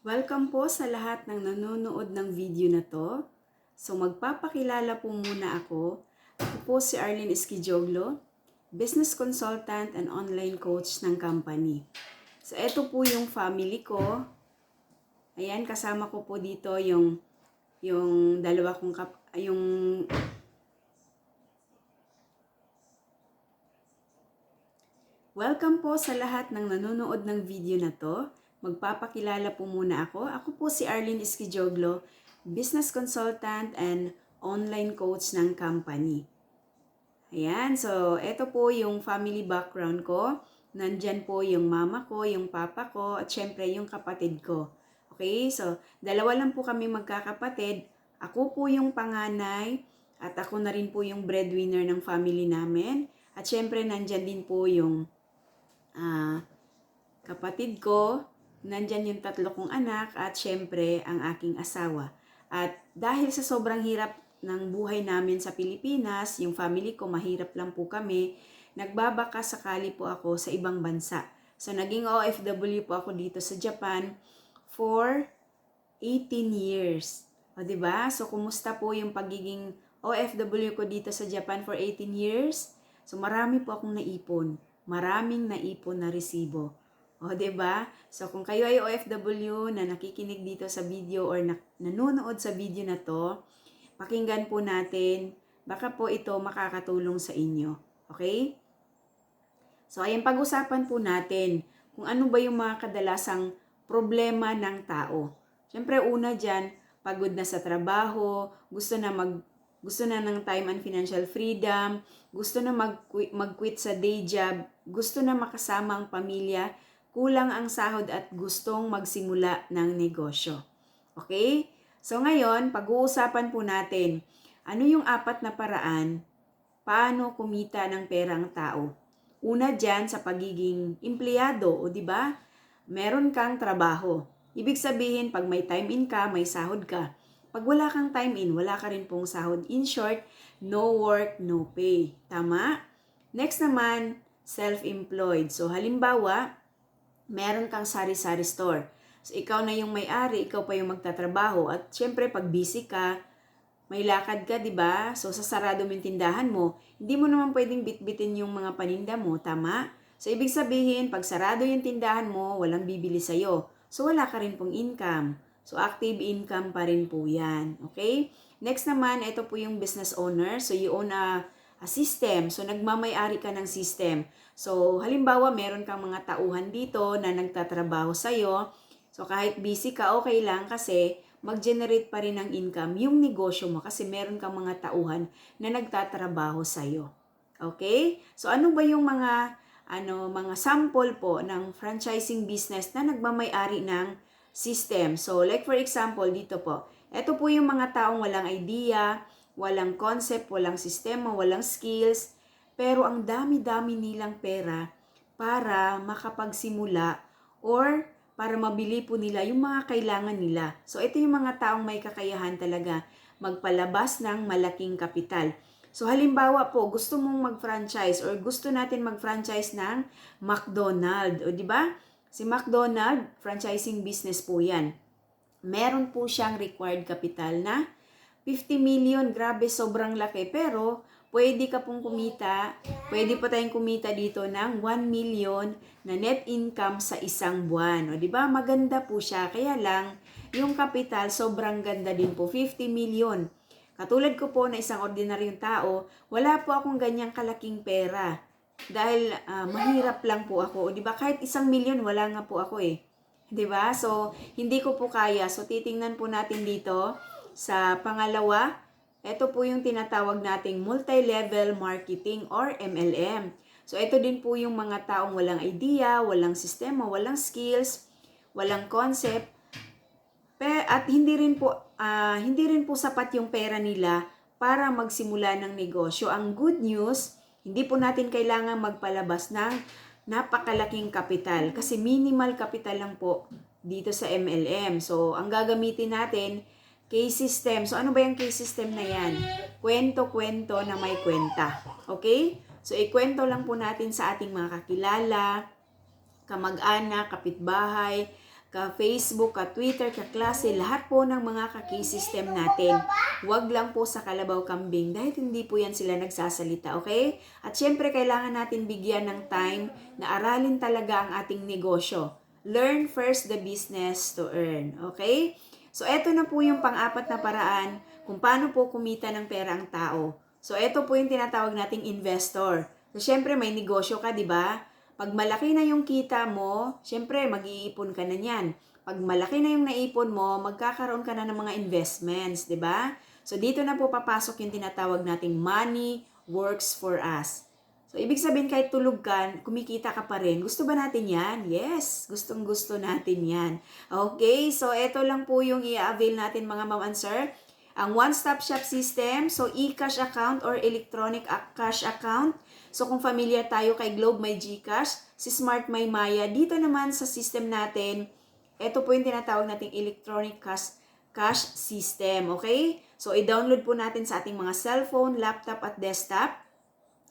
Welcome po sa lahat ng nanonood ng video na to. So magpapakilala po muna ako. Ako po si Arlene Esquijoglo, business consultant and online coach ng company. So ito po yung family ko. Ayan, kasama ko po dito yung dalawa kong Welcome po sa lahat ng nanonood ng video na to. Magpapakilala po muna ako. Ako po si Arlene Esquijoglo, business consultant and online coach ng company. Ayan, so ito po yung family background ko. Nandyan po yung mama ko, yung papa ko, at syempre yung kapatid ko. Okay, so dalawa lang po kami magkakapatid. Ako po yung panganay at ako na rin po yung breadwinner ng family namin. At syempre nandyan din po yung kapatid ko, nandyan yung tatlo kong anak at syempre ang aking asawa. At dahil sa sobrang hirap ng buhay namin sa Pilipinas, yung family ko mahirap lang po kami, nagbabaka sakali po ako sa ibang bansa. So naging OFW po ako dito sa Japan for 18 years. O diba? So kumusta po yung pagiging OFW ko dito sa Japan for 18 years? So marami po akong naipon. Maraming naipon na resibo. O, diba? So, kung kayo ay OFW na nakikinig dito sa video or nanonood sa video na to, pakinggan po natin. Baka po ito makakatulong sa inyo. Okay? So, ayan, pag-usapan po natin kung ano ba yung mga kadalasang problema ng tao. Siyempre, una dyan, pagod na sa trabaho, gusto na ng time and financial freedom, gusto na mag-quit sa day job, gusto na makasama ang pamilya, kulang ang sahod at gustong magsimula ng negosyo. Okay? So ngayon, pag-uusapan po natin, ano yung 4 na paraan paano kumita ng pera ang tao. Una dyan sa pagiging empleyado, o di ba? Meron kang trabaho. Ibig sabihin, pag may time in ka, may sahod ka. Pag wala kang time in, wala ka rin pong sahod. In short, no work, no pay. Tama? Next naman, self-employed. So halimbawa, meron kang sari-sari store. So ikaw na yung may-ari, ikaw pa yung magtatrabaho. At syempre, pag busy ka, may lakad ka, di ba? So sa sarado mo yung tindahan mo, hindi mo naman pwedeng bitbitin yung mga paninda mo, tama? So ibig sabihin, pag sarado yung tindahan mo, walang bibili sa'yo. So wala ka rin pong income. So, active income pa rin po yan. Okay? Next naman, ito po yung business owner. So, you own a system. So, nagmamay-ari ka ng system. So, halimbawa, meron kang mga tauhan dito na nagtatrabaho sa'yo. So, kahit busy ka, okay lang kasi mag-generate pa rin ng income yung negosyo mo kasi meron kang mga tauhan na nagtatrabaho sa'yo. Okay? So, ano ba yung mga sample po ng franchising business na nagmamay-ari ng system. So, like for example, dito po. Ito po yung mga taong walang idea, walang concept, walang sistema, walang skills, pero ang dami-dami nilang pera para makapagsimula or para mabili po nila yung mga kailangan nila. So, ito yung mga taong may kakayahan talaga magpalabas ng malaking kapital. So, halimbawa po, gusto mong mag-franchise or gusto natin mag-franchise ng McDonald's, o di ba? Si McDonald, franchising business po yan. Meron po siyang required capital na 50 million. Grabe, sobrang laki. Pero, pwede ka pong kumita, pwede po tayong kumita dito ng 1 million na net income sa isang buwan. O, di ba? Maganda po siya. Kaya lang, yung capital, sobrang ganda din po. 50 million. Katulad ko po na isang ordinaryong tao, wala po akong ganyang kalaking pera. Dahil mahirap lang po ako. Di ba? Kahit 1 million, wala nga po ako eh. Di ba? So, hindi ko po kaya. So, titingnan po natin dito sa pangalawa. Ito po yung tinatawag nating multi-level marketing or MLM. So, ito din po yung mga taong walang idea, walang sistema, walang skills, walang concept. At hindi rin po sapat yung pera nila para magsimula ng negosyo. Ang good news, hindi po natin kailangan magpalabas ng napakalaking kapital kasi minimal capital lang po dito sa MLM. So, ang gagamitin natin, case system. So, ano ba yung case system na yan? Kwento-kwento na may kwenta. Okay? So, ikwento lang po natin sa ating mga kakilala, kamag-anak, kapitbahay, ka-Facebook, ka-Twitter, ka-klase, lahat po ng mga ka-key-system natin. Huwag lang po sa kalabaw kambing dahil hindi po yan sila nagsasalita, okay? At syempre, kailangan natin bigyan ng time na aralin talaga ang ating negosyo. Learn first the business to earn, okay? So, eto na po yung pang-apat na paraan kung paano po kumita ng pera ang tao. So, eto po yung tinatawag nating investor. So, syempre, may negosyo ka, di ba? Pag malaki na yung kita mo, syempre, mag-iipon ka na niyan. Pag malaki na yung naipon mo, magkakaroon ka na ng mga investments, di ba? So, dito na po papasok yung tinatawag nating money works for us. So, ibig sabihin kahit tulog ka, kumikita ka pa rin. Gusto ba natin yan? Yes, gustong-gusto natin yan. Okay, so eto lang po yung i-avail natin mga ma'am and sir. Ang one-stop shop system, so e-cash account or electronic cash account. So kung familiar tayo kay Globe may GCash, si Smart may Maya, dito naman sa system natin, ito po yung tinatawag nating electronic cash system, okay? So i-download po natin sa ating mga cellphone, laptop at desktop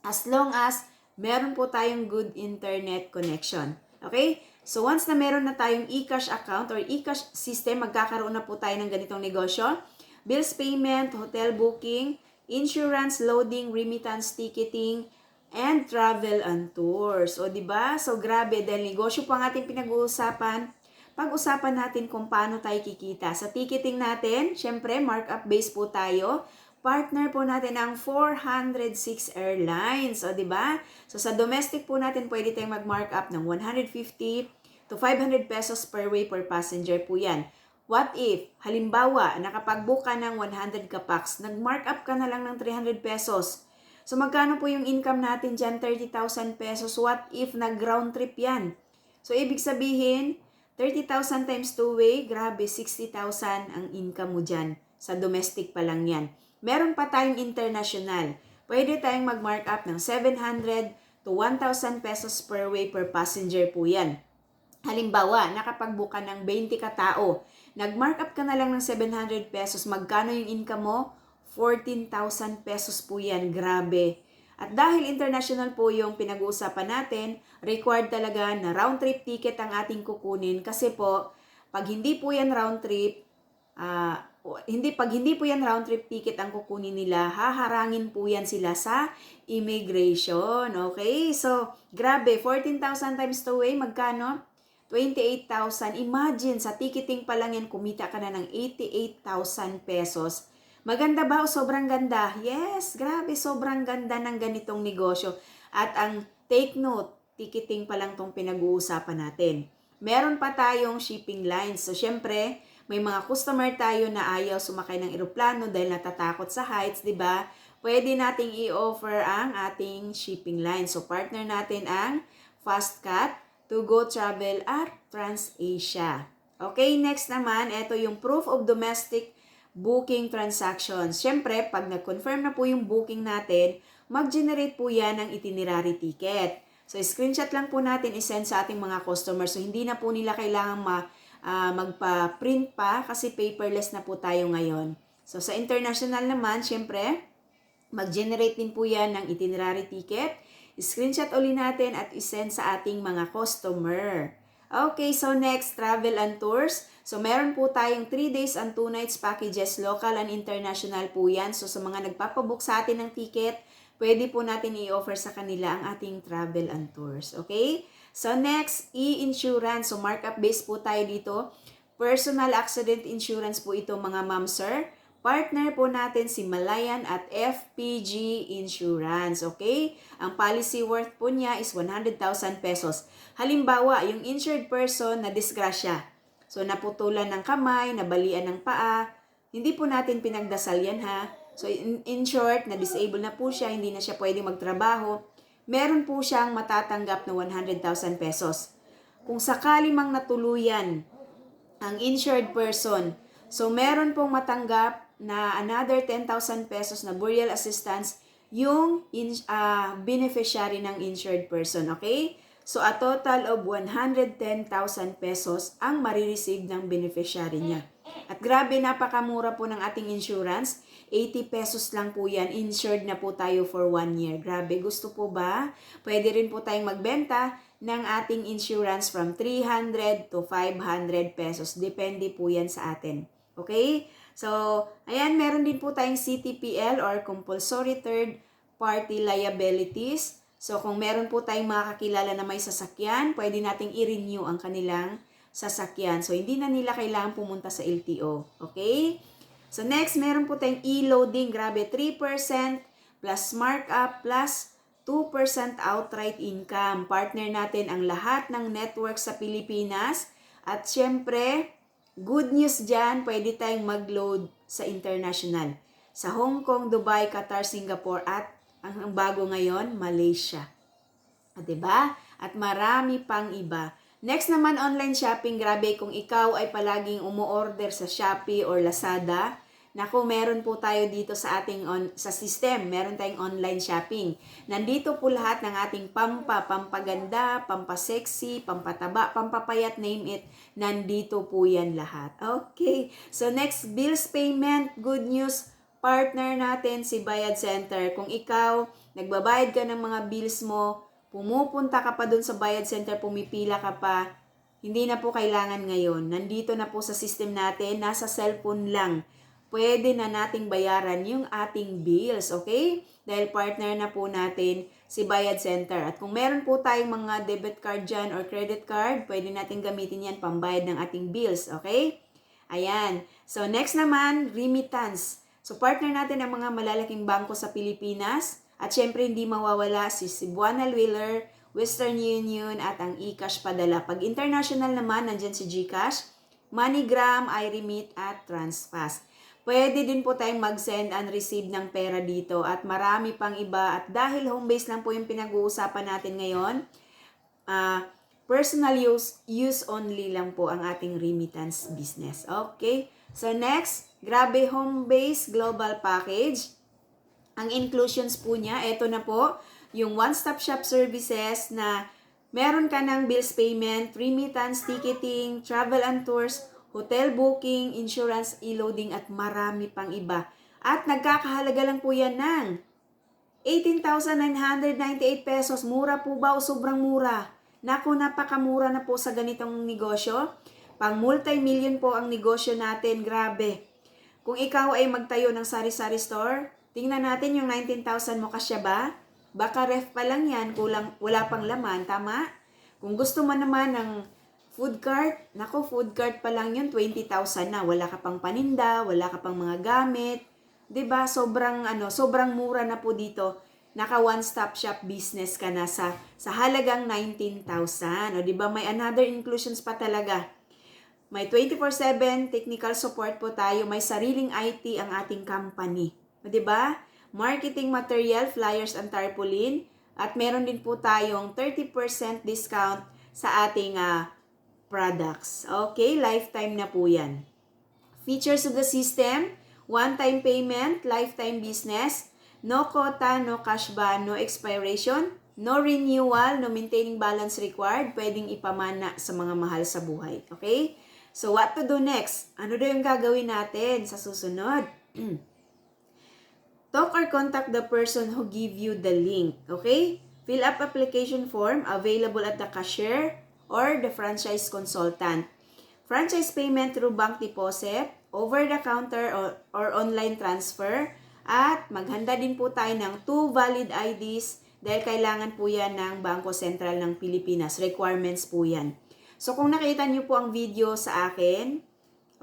as long as meron po tayong good internet connection. Okay? So once na meron na tayong e-cash account or e-cash system, magkakaroon na po tayo ng ganitong negosyo. Bills payment, hotel booking, insurance, loading, remittance, ticketing, and travel and tours. O diba? So grabe, dahil negosyo po ang ating pinag-uusapan, pag-usapan natin kung paano tayo kikita. Sa ticketing natin, syempre, markup base po tayo. Partner po natin ang 406 Airlines. O diba? So sa domestic po natin, pwede tayong mag-markup ng 150 to 500 pesos per way per passenger po yan. What if, halimbawa, nakapag-book ka ng 100 ka-packs, nag-markup ka na lang ng 300 pesos. So, magkano po yung income natin dyan? 30,000 pesos. What if nag-round trip yan? So, ibig sabihin, 30,000 times 2-way, grabe, 60,000 ang income mo dyan. Sa domestic pa lang yan. Meron pa tayong international. Pwede tayong mag-markup ng 700 to 1,000 pesos per way per passenger po yan. Halimbawa, nakapag-book ka ng 20 ka-tao. Nag-markup ka na lang ng 700 pesos. Magkano yung income mo? 14,000 pesos po yan. Grabe. At dahil international po yung pinag-uusapan natin, required talaga na round trip ticket ang ating kukunin. Kasi po, pag hindi po yan round trip, pag hindi po yan round trip ticket ang kukunin nila, haharangin po yan sila sa immigration. Okay? So, grabe. 14,000 times 2-way, magkano? 28,000. Imagine, sa ticketing pa lang yan, kumita ka na ng 88,000 pesos. Maganda ba o sobrang ganda? Yes, grabe, sobrang ganda ng ganitong negosyo. At ang take note, ticketing pa lang tong pinag-uusapan natin. Meron pa tayong shipping lines. So, syempre, may mga customer tayo na ayaw sumakay ng eroplano dahil natatakot sa heights, di ba? Pwede nating i-offer ang ating shipping line. So, partner natin ang Fastcat, To Go Travel at TransAsia. Okay, next naman, ito yung proof of domestic booking transactions. Siyempre, pag nag-confirm na po yung booking natin, mag-generate po yan ng itinerary ticket. So, screenshot lang po natin isend sa ating mga customers. So, hindi na po nila kailangang magpa-print pa kasi paperless na po tayo ngayon. So, sa international naman, siyempre, mag-generate din po yan ng itinerary ticket. Screenshot uli natin at isend sa ating mga customer. Okay, so next, travel and tours. So meron po tayong 3 days and 2 nights packages, local and international po yan. So sa mga nagpapabook sa atin ng ticket, pwede po natin i-offer sa kanila ang ating travel and tours. Okay? So next, e-insurance. So markup base po tayo dito. Personal accident insurance po ito mga ma'am sir. Partner po natin si Malayan at FPG Insurance, okay? Ang policy worth po niya is 100,000 pesos. Halimbawa, yung insured person na disgrasya. So, naputulan ng kamay, nabalian ng paa. Hindi po natin pinagdasal yan ha. So, in short, na-disable na po siya, hindi na siya pwedeng magtrabaho. Meron po siyang matatanggap na 100,000 pesos. Kung sakali mang natuluyan ang insured person, so meron pong matanggap na another 10,000 pesos na burial assistance yung beneficiary ng insured person, okay? So, a total of 110,000 pesos ang marireceive ng beneficiary niya. At grabe, napakamura po ng ating insurance. 80 pesos lang po yan. Insured na po tayo for 1 year. Grabe, gusto po ba? Pwede rin po tayong magbenta ng ating insurance from 300 to 500 pesos. Depende po yan sa atin. Okay? So, ayan, meron din po tayong CTPL or Compulsory Third Party Liabilities. So, kung meron po tayong mga kakilala na may sasakyan, pwede nating i-renew ang kanilang sasakyan. So, hindi na nila kailangan pumunta sa LTO. Okay? So, next, meron po tayong e-loading. Grabe, 3% plus markup plus 2% outright income. Partner natin ang lahat ng network sa Pilipinas. At syempre, good news dyan, pwede tayong mag-load sa international. Sa Hong Kong, Dubai, Qatar, Singapore, at ang bago ngayon, Malaysia. Diba? At marami pang iba. Next naman, online shopping. Grabe, kung ikaw ay palaging umu-order sa Shopee or Lazada, naku, meron po tayo dito sa ating sa system. Meron tayong online shopping. Nandito po lahat ng ating pampaganda, pampasexy, pampataba, pampapayat, name it. Nandito po yan lahat. Okay. So next, bills payment. Good news. Partner natin si Bayad Center. Kung ikaw, nagbabayad ka ng mga bills mo, pumupunta ka pa dun sa Bayad Center, pumipila ka pa, hindi na po kailangan ngayon. Nandito na po sa system natin, nasa cellphone lang. Pwede na nating bayaran yung ating bills, okay? Dahil partner na po natin si Bayad Center. At kung meron po tayong mga debit card dyan or credit card, pwede natin gamitin yan pambayad ng ating bills, okay? Ayan. So, next naman, remittance. So, partner natin ang mga malalaking bangko sa Pilipinas. At syempre, hindi mawawala si Cebuana Wheeler, Western Union, at ang eCash Padala. Pag international naman, nandyan si GCash, MoneyGram, iRemit, at TransFast. Pwede din po tayong mag-send and receive ng pera dito at marami pang iba. At dahil home base lang po yung pinag-uusapan natin ngayon, personal use only lang po ang ating remittance business. Okay? So next, grabe home base global package. Ang inclusions po niya, eto na po, yung one-stop shop services na meron ka ng bills payment, remittance, ticketing, travel and tours, hotel booking, insurance, e-loading, at marami pang iba. At nagkakahalaga lang po yan ng 18,998 pesos. Mura po ba o sobrang mura? Naku, napakamura na po sa ganitong negosyo. Pang multi-million po ang negosyo natin. Grabe. Kung ikaw ay magtayo ng sari-sari store, tingnan natin yung 19,000 mo, kasya ba? Baka ref pa lang yan, kulang, wala pang laman, tama? Kung gusto mo naman ng food cart, nako, food cart pa lang yun, 20,000 na. Wala ka pang paninda, wala ka pang mga gamit. 'Di ba? Sobrang mura na po dito. Naka one-stop shop business ka na sa halagang 19,000. O 'di ba? May another inclusions pa talaga. May 24/7 technical support po tayo, may sariling IT ang ating company. O 'di ba? Marketing material, flyers and tarpaulin, at meron din po tayong 30% discount sa ating products. Okay, lifetime na po yan. Features of the system, one-time payment, lifetime business, no quota, no cash ban, no expiration, no renewal, no maintaining balance required, pwedeng ipamana sa mga mahal sa buhay. Okay? So, what to do next? Ano daw yung gagawin natin sa susunod? Talk or contact the person who give you the link. Okay? Fill up application form available at the cashier or the franchise consultant. Franchise payment through bank deposit, over-the-counter or online transfer, at maghanda din po tayo ng 2 valid IDs dahil kailangan po yan ng Bangko Sentral ng Pilipinas. Requirements po yan. So kung nakita niyo po ang video sa akin,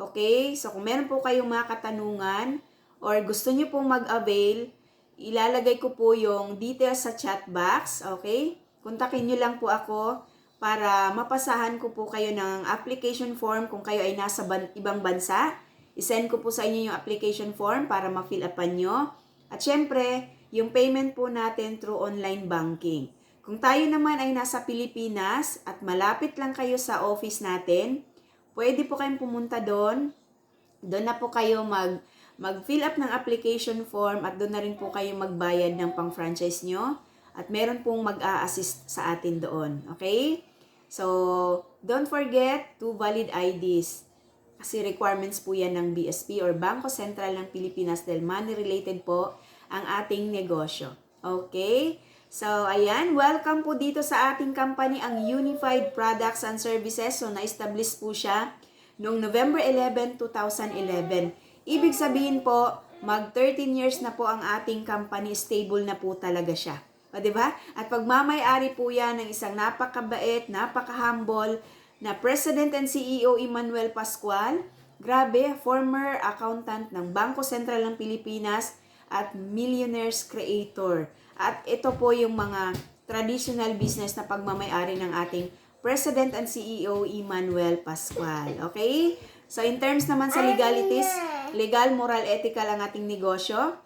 okay, so kung meron po kayong mga katanungan or gusto niyo pong mag-avail, ilalagay ko po yung details sa chat box, okay? Kontakin niyo lang po ako para mapasahan ko po kayo ng application form kung kayo ay nasa ibang bansa. I-send ko po sa inyo yung application form para ma-fill upan nyo. At syempre, yung payment po natin through online banking. Kung tayo naman ay nasa Pilipinas at malapit lang kayo sa office natin, pwede po kayong pumunta doon. Doon na po kayo mag-fill up ng application form at doon na rin po kayo magbayad ng pang-franchise nyo. At meron pong mag-a-assist sa atin doon. Okay? So, don't forget 2 valid IDs. Kasi requirements po yan ng BSP or Bangko Sentral ng Pilipinas dahil money-related po ang ating negosyo. Okay? So, ayan, welcome po dito sa ating company, ang Unified Products and Services. So, na-establish po siya noong November 11, 2011. Ibig sabihin po, mag 13 years na po ang ating company, stable na po talaga siya. O, diba? At pagmamay-ari po yan ng isang napakabait, napaka-humble na President and CEO Emmanuel Pascual. Grabe, former accountant ng Bangko Sentral ng Pilipinas at Millionaires Creator. At ito po yung mga traditional business na pagmamay-ari ng ating President and CEO Emmanuel Pascual. Okay? So in terms naman sa legalities, legal, moral, ethical ang ating negosyo.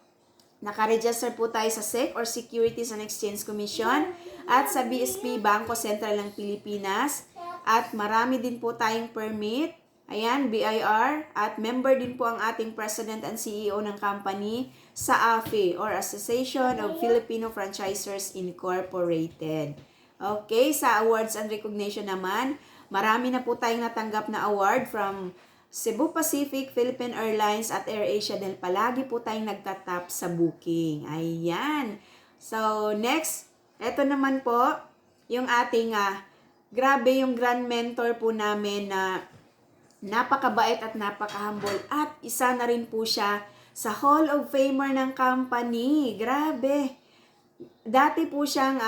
Nakaregister po tayo sa SEC or Securities and Exchange Commission at sa BSP, Bangko Sentral ng Pilipinas. At marami din po tayong permit. Ayan, BIR. At member din po ang ating President and CEO ng company sa AFI or Association of Filipino Franchisers Incorporated. Okay, sa awards and recognition naman, marami na po tayong natanggap na award from Cebu Pacific, Philippine Airlines at AirAsia dahil palagi po tayong nagtatap sa booking. Ayan. So, next, eto naman po, yung ating, grabe yung grand mentor po namin na napakabait at napaka-humble at isa na rin po siya sa Hall of Famer ng company. Grabe. Dati po siyang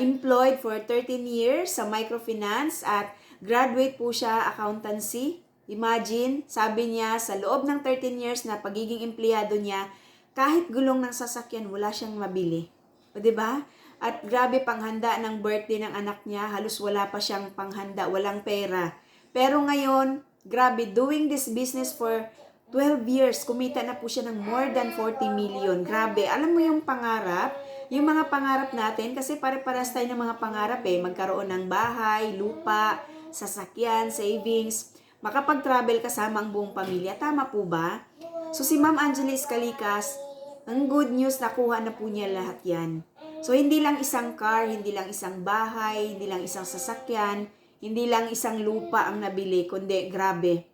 employed for 13 years sa microfinance at graduate po siya accountancy. Imagine, sabi niya, sa loob ng 13 years na pagiging empleyado niya, kahit gulong ng sasakyan, wala siyang mabili. O, diba? At grabe, panghanda ng birthday ng anak niya, halos wala pa siyang panghanda, walang pera. Pero ngayon, grabe, doing this business for 12 years, kumita na po siya ng more than 40 million. Grabe, alam mo yung pangarap? Yung mga pangarap natin, kasi pare-paras tayo ng mga pangarap magkaroon ng bahay, lupa, sasakyan, savings, makapag-travel kasama ang buong pamilya. Tama po ba? So si Ma'am Angeles Calikas, ang good news, nakuha na po niya lahat yan. So hindi lang isang car, hindi lang isang bahay, hindi lang isang sasakyan, hindi lang isang lupa ang nabili, kundi grabe.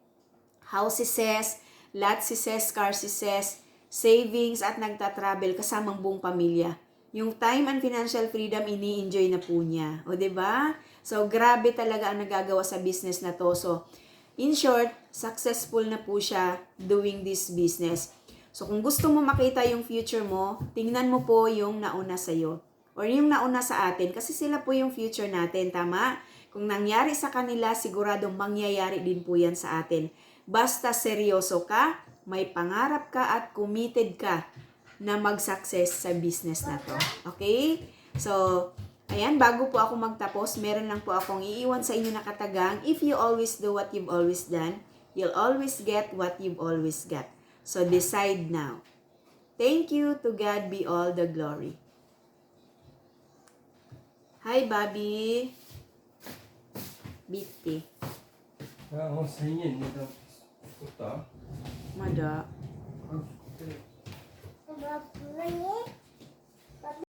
Houses, lots, cars, savings at nagta-travel kasamang buong pamilya. Yung time and financial freedom, ini-enjoy na po niya. O, diba? So, grabe talaga ang nagagawa sa business na to. So, in short, successful na po siya doing this business. So, kung gusto mo makita yung future mo, tingnan mo po yung nauna sa'yo. Or yung nauna sa atin, kasi sila po yung future natin, tama? Kung nangyari sa kanila, siguradong mangyayari din po yan sa atin. Basta seryoso ka, may pangarap ka at committed ka na mag-success sa business na to. Okay? So, ayan, bago po ako magtapos, meron lang po akong iiwan sa inyo na katagang, if you always do what you've always done, you'll always get what you've always got. So, decide now. Thank you. To God be all the glory. Hi, Bobby. Biti. Ako sa inyo, hindi na puta. Mada. Baba,